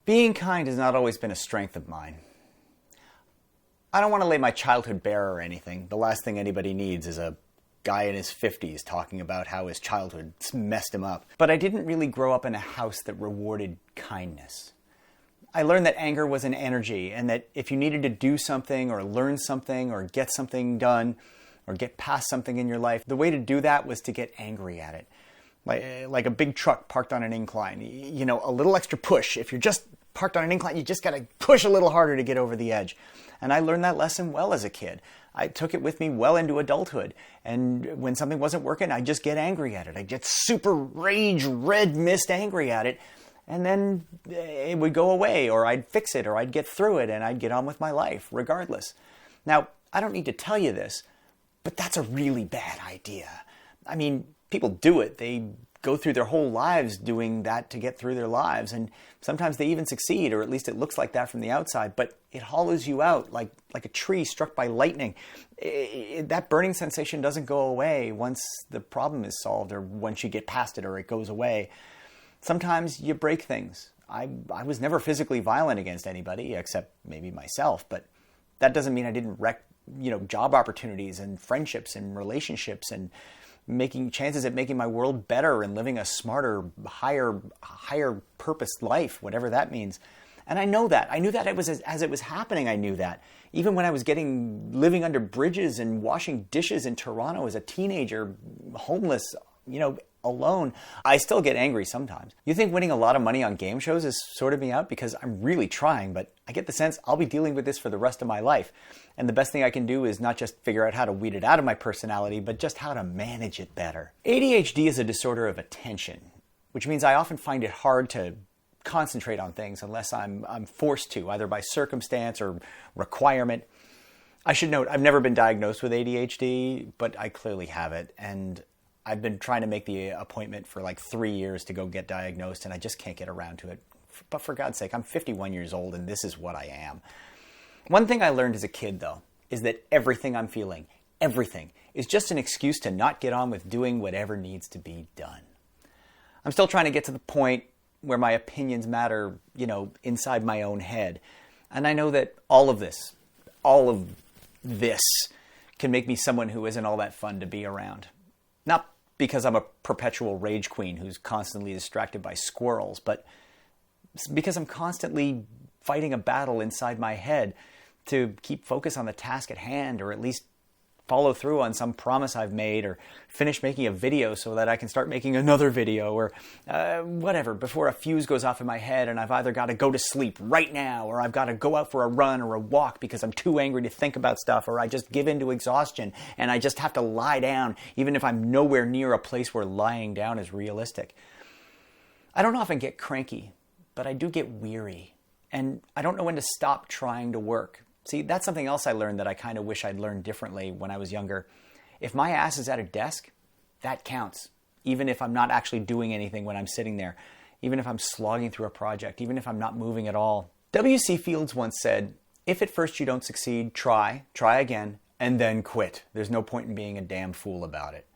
Being kind has not always been a strength of mine. I don't want to lay my childhood bare or anything. The last thing anybody needs is a guy in his 50s talking about how his childhood messed him up. But I didn't really grow up in a house that rewarded kindness. I learned that anger was an energy, and that if you needed to do something or learn something or get something done or get past something in your life, the way to do that was to get angry at it. Like a big truck parked on an incline. You know, a little extra push. If you're just parked on an incline, you just got to push a little harder to get over the edge. And I learned that lesson well as a kid. I took it with me well into adulthood. And when something wasn't working, I'd just get angry at it. I'd get super rage, red mist angry at it. And then it would go away, or I'd fix it, or I'd get through it, and I'd get on with my life regardless. Now, I don't need to tell you this, but that's a really bad idea. I mean, people do it. They go through their whole lives doing that to get through their lives. And sometimes they even succeed, or at least it looks like that from the outside. But it hollows you out like a tree struck by lightning. That burning sensation doesn't go away once the problem is solved, or once you get past it, or it goes away. Sometimes you break things. I was never physically violent against anybody, except maybe myself. But that doesn't mean I didn't wreck, job opportunities and friendships and relationships, and making chances at making my world better and living a smarter, higher purposed life, whatever that means. And I know that. I knew that as it was happening. I knew that. Even when I was living under bridges and washing dishes in Toronto as a teenager, homeless, alone, I still get angry sometimes. You think winning a lot of money on game shows is sorting me out? Because I'm really trying, but I get the sense I'll be dealing with this for the rest of my life. And the best thing I can do is not just figure out how to weed it out of my personality, but just how to manage it better. ADHD is a disorder of attention, which means I often find it hard to concentrate on things unless I'm forced to, either by circumstance or requirement. I should note, I've never been diagnosed with ADHD, but I clearly have it. And I've been trying to make the appointment for like 3 years to go get diagnosed, and I just can't get around to it. But for God's sake, I'm 51 years old, and this is what I am. One thing I learned as a kid, though, is that everything I'm feeling, everything, is just an excuse to not get on with doing whatever needs to be done. I'm still trying to get to the point where my opinions matter, inside my own head. And I know that all of this can make me someone who isn't all that fun to be around. Not because I'm a perpetual rage queen who's constantly distracted by squirrels, but because I'm constantly fighting a battle inside my head to keep focus on the task at hand, or at least follow through on some promise I've made, or finish making a video so that I can start making another video, or whatever, before a fuse goes off in my head and I've either got to go to sleep right now, or I've got to go out for a run or a walk because I'm too angry to think about stuff, or I just give in to exhaustion and I just have to lie down, even if I'm nowhere near a place where lying down is realistic. I don't often get cranky, but I do get weary, and I don't know when to stop trying to work. See, that's something else I learned that I kind of wish I'd learned differently when I was younger. If my ass is at a desk, that counts. Even if I'm not actually doing anything when I'm sitting there. Even if I'm slogging through a project. Even if I'm not moving at all. W.C. Fields once said, "If at first you don't succeed, try again, and then quit. There's no point in being a damn fool about it."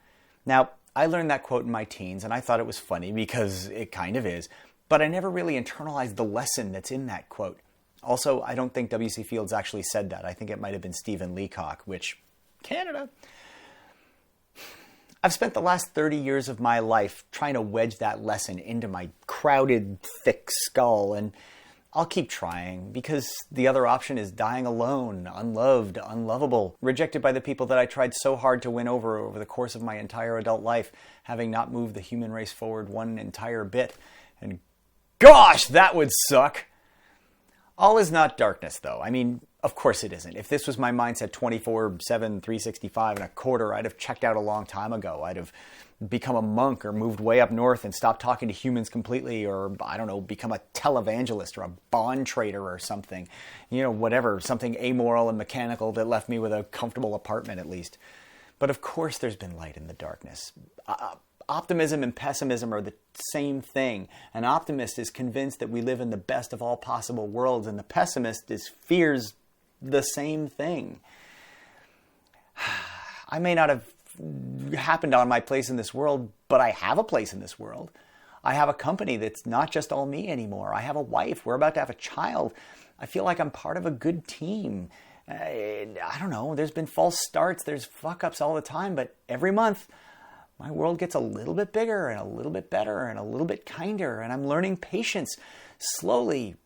Now, I learned that quote in my teens, and I thought it was funny because it kind of is. But I never really internalized the lesson that's in that quote. Also, I don't think W.C. Fields actually said that. I think it might have been Stephen Leacock, which, Canada. I've spent the last 30 years of my life trying to wedge that lesson into my crowded, thick skull, and I'll keep trying, because the other option is dying alone, unloved, unlovable, rejected by the people that I tried so hard to win over the course of my entire adult life, having not moved the human race forward one entire bit. And gosh, that would suck! All is not darkness, though. I mean, of course it isn't. If this was my mindset 24/7, 365 and a quarter, I'd have checked out a long time ago. I'd have become a monk, or moved way up north and stopped talking to humans completely, or, I don't know, become a televangelist or a bond trader or something. Whatever, something amoral and mechanical that left me with a comfortable apartment at least. But of course there's been light in the darkness. Optimism and pessimism are the same thing. An optimist is convinced that we live in the best of all possible worlds, and the pessimist fears the same thing. I may not have happened on my place in this world, but I have a place in this world. I have a company that's not just all me anymore. I have a wife. We're about to have a child. I feel like I'm part of a good team. I don't know. There's been false starts. There's fuck-ups all the time. But every month, my world gets a little bit bigger and a little bit better and a little bit kinder. And I'm learning patience. Slowly,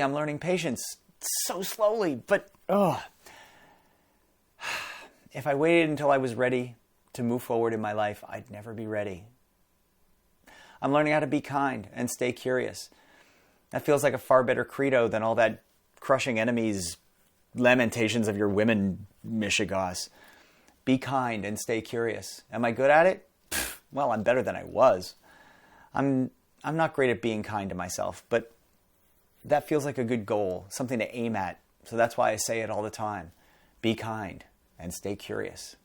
I'm learning patience. So slowly. But, if I waited until I was ready to move forward in my life, I'd never be ready. I'm learning how to be kind and stay curious. That feels like a far better credo than all that crushing enemies, lamentations of your women, mishigas. Be kind and stay curious. Am I good at it? Well, I'm better than I was. I'm not great at being kind to myself, but that feels like a good goal, something to aim at. So that's why I say it all the time. Be kind and stay curious.